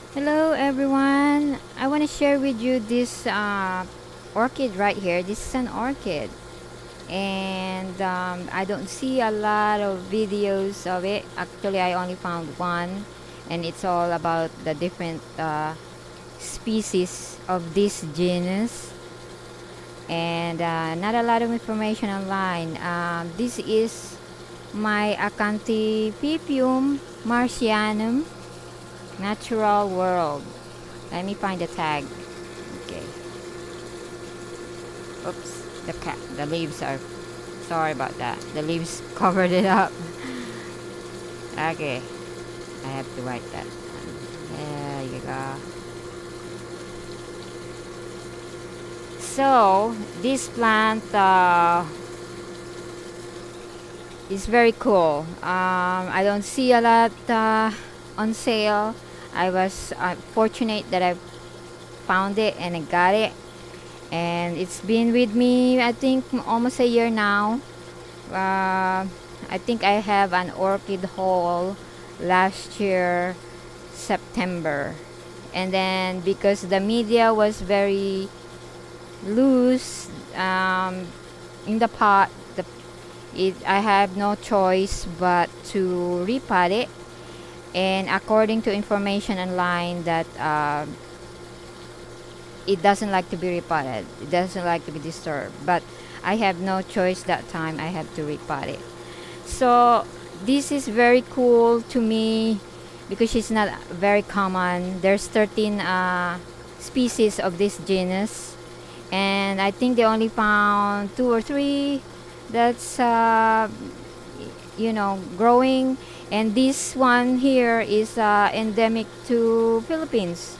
Hello everyone. I want to share with you this orchid right here. This is an orchid, and I don't see a lot of videos of it. Actually, I only found one, and it's all about the different species of this genus, and not a lot of information online. This is my Acanthephippum martianum natural world. Let me find the tag. Okay. Oops. The leaves are. Sorry about that. The leaves covered it up. Okay. I have to write that. There you go. So this plant is very cool. I don't see a lot on sale. I was fortunate that I found it and I got it, and it's been with me I think almost a year now. I think I have an orchid haul last year September, and then because the media was very loose in the pot, I have no choice but to repot it, and according to information online that it doesn't like to be repotted, it doesn't like to be disturbed, but I have no choice that time. I have to repot it. So this is very cool to me because it's not very common. There's 13 species of this genus, and I think they only found 2 or 3 that's growing, and this one here is endemic to Philippines,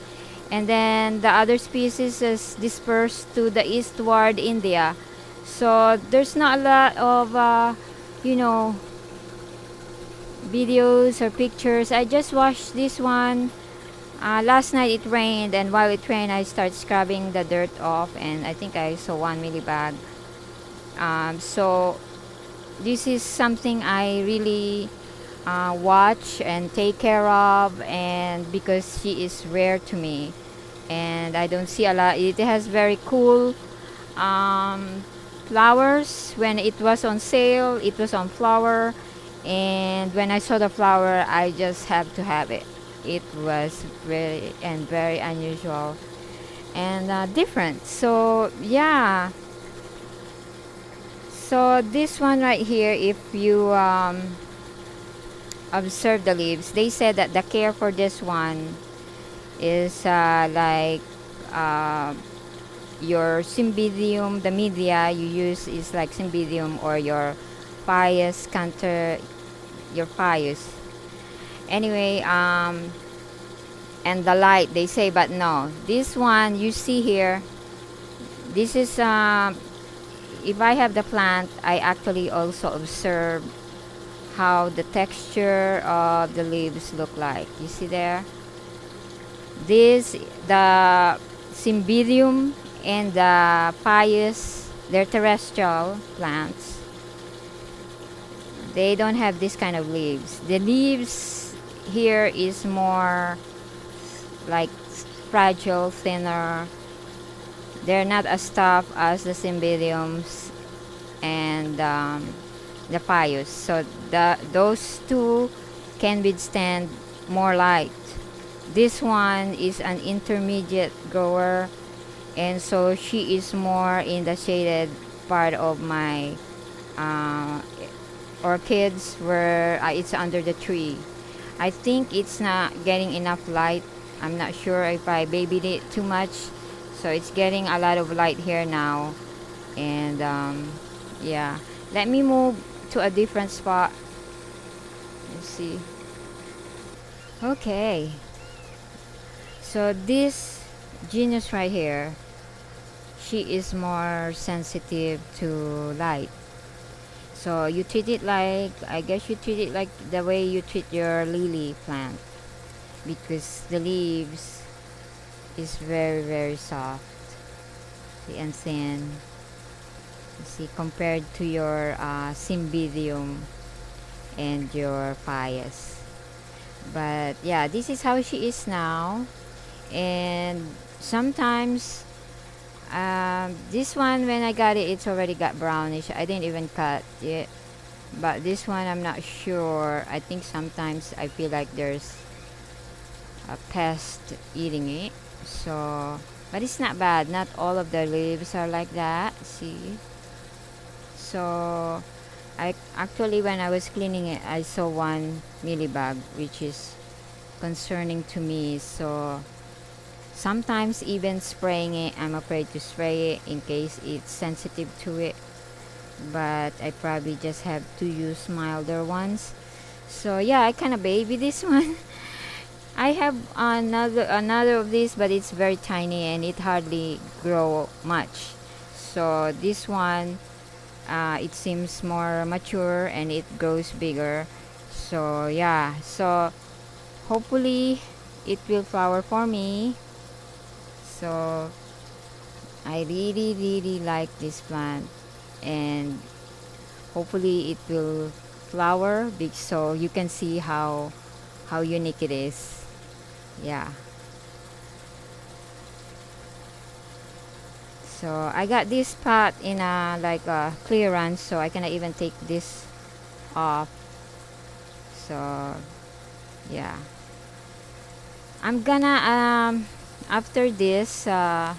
and then the other species is dispersed to the eastward India. So there's not a lot of you know videos or pictures. I just watched this one last night. It rained, and while it rained I started scrubbing the dirt off, and I think I saw 1 millibag. So this is something I really watch and take care of, and because she is rare to me and I don't see a lot. It has very cool flowers. When it was on sale, it was on flower, and when I saw the flower I just have to have it. It was very unusual and different. So yeah, so this one right here, if you observe the leaves, they said that the care for this one is like uh, your cymbidium, the media you use is like cymbidium or your pious canter, your pious. Anyway, and the light they say, but no, this one you see here, this is if I have the plant, I actually also observe how the texture of the leaves look like. You see there? This, the cymbidium and the pious, they're terrestrial plants. They don't have this kind of leaves. The leaves here is more like fragile, thinner. They're not as tough as the cymbidiums and the pious. So those two can withstand more light. This one is an intermediate grower, and so she is more in the shaded part of my orchids where it's under the tree. I think it's not getting enough light. I'm not sure if I babied it too much, so it's getting a lot of light here now. And yeah, let me move to a different spot. Let's see. Okay, so this genus right here, she is more sensitive to light. So you treat it like, I guess you treat it like the way you treat your lily plant, because the leaves is very soft and thin. You see, compared to your cymbidium and your pious. But yeah, this is how she is now. And sometimes this one, when I got it, it's already got brownish. I didn't even cut it, but this one I'm not sure. I think sometimes I feel like there's a pest eating it. So, but it's not bad. Not all of the leaves are like that. See? So I actually, when I was cleaning it, I saw one mealybug, which is concerning to me. So sometimes even spraying it, I'm afraid to spray it in case it's sensitive to it. But I probably just have to use milder ones. So yeah, I kind of baby this one. I have another of these, but it's very tiny and it hardly grow much. So this one, it seems more mature and it grows bigger. So yeah, so hopefully it will flower for me. So I really like this plant, and hopefully it will flower big, so you can see how unique it is. Yeah, so I got this pot in a like a clearance, so I cannot even take this off. So yeah, I'm gonna after this well,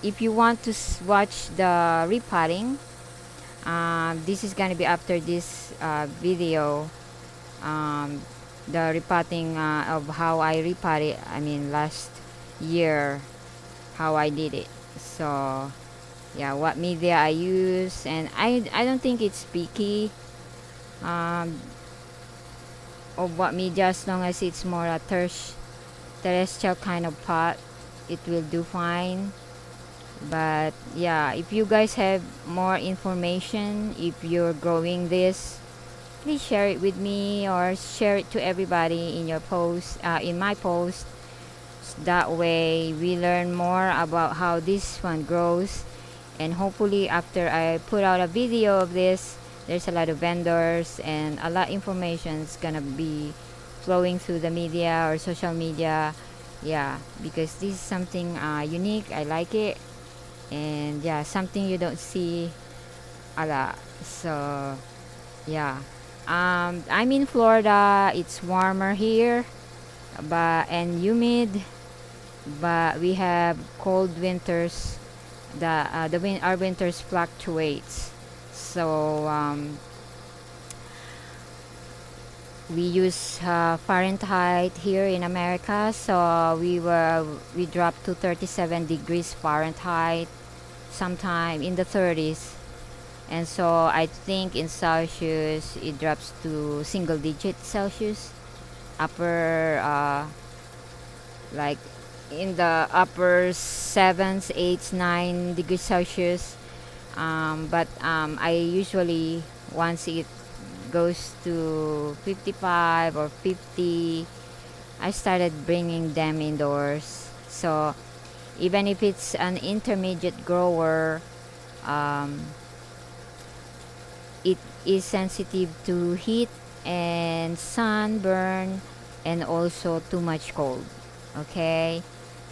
if you want to watch the repotting, this is gonna be after this video, um, the repotting of how I repot it. I mean, last year, how I did it. So yeah, what media I use, and I don't think it's picky um, of what media, as long as it's more a terrestrial kind of pot, it will do fine. But yeah, if you guys have more information, if you're growing this, please share it with me or share it to everybody in your post, in my post. That way we learn more about how this one grows, and hopefully after I put out a video of this, there's a lot of vendors and a lot of information is gonna be flowing through the media or social media. Yeah, because this is something unique. I like it, and yeah, something you don't see a lot. So yeah, I'm in Florida. It's warmer here, but and humid, but we have cold winters. Our winters fluctuates. So we use Fahrenheit here in America. So we dropped to 37 degrees Fahrenheit, sometime in the 30s. And so I think in Celsius it drops to single digit Celsius, upper like in the upper 7s, 8s, 9 degrees Celsius. But I usually, once it goes to 55 or 50, I started bringing them indoors. So even if it's an intermediate grower, um, it is sensitive to heat and sunburn, and also too much cold. Okay,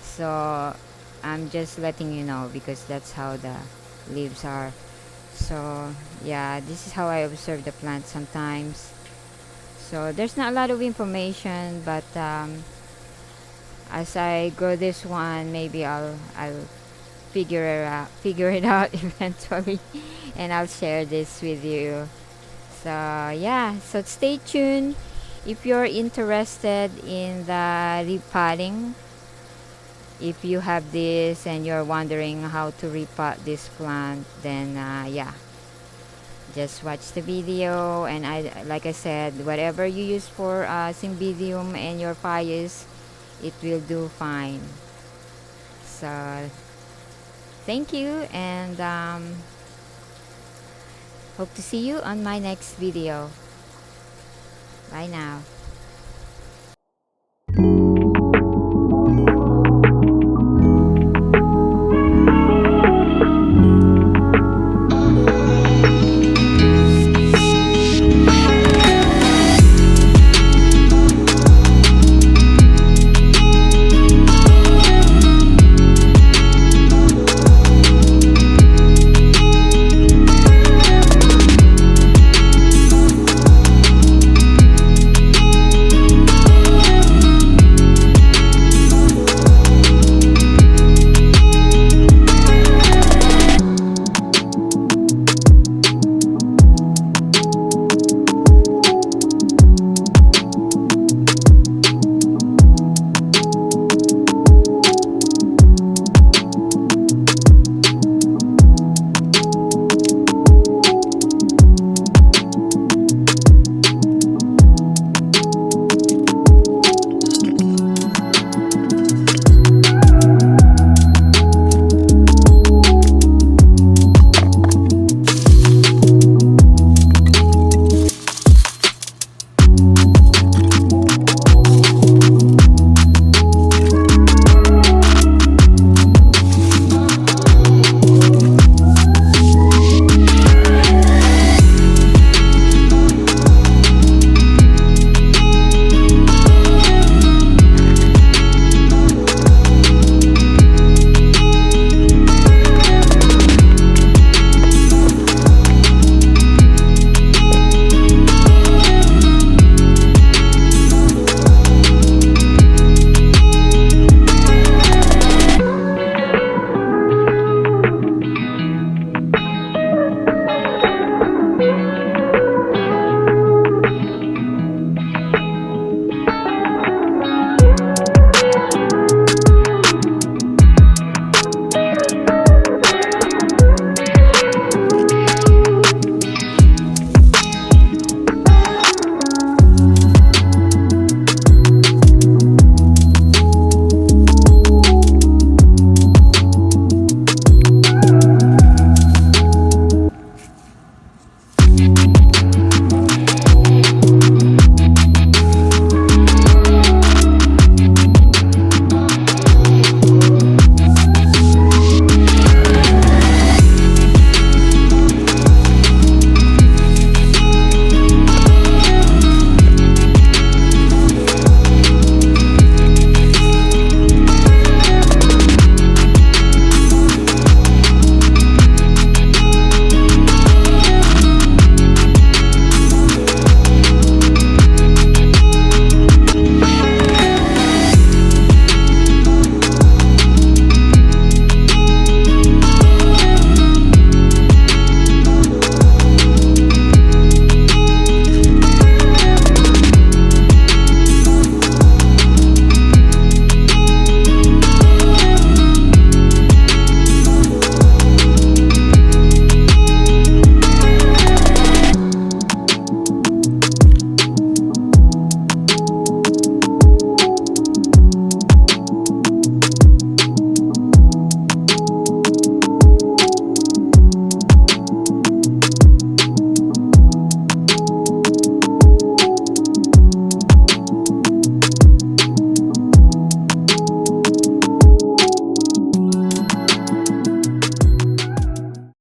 so I'm just letting you know because that's how the leaves are. So yeah, this is how I observe the plant sometimes. So there's not a lot of information, but as I grow this one, maybe I'll figure it out eventually, and I'll share this with you. So yeah, so stay tuned if you're interested in the repotting. If you have this and you're wondering how to repot this plant, then yeah, just watch the video. And like I said, whatever you use for cymbidium and your fires, it will do fine. So thank you, and hope to see you on my next video. Bye now.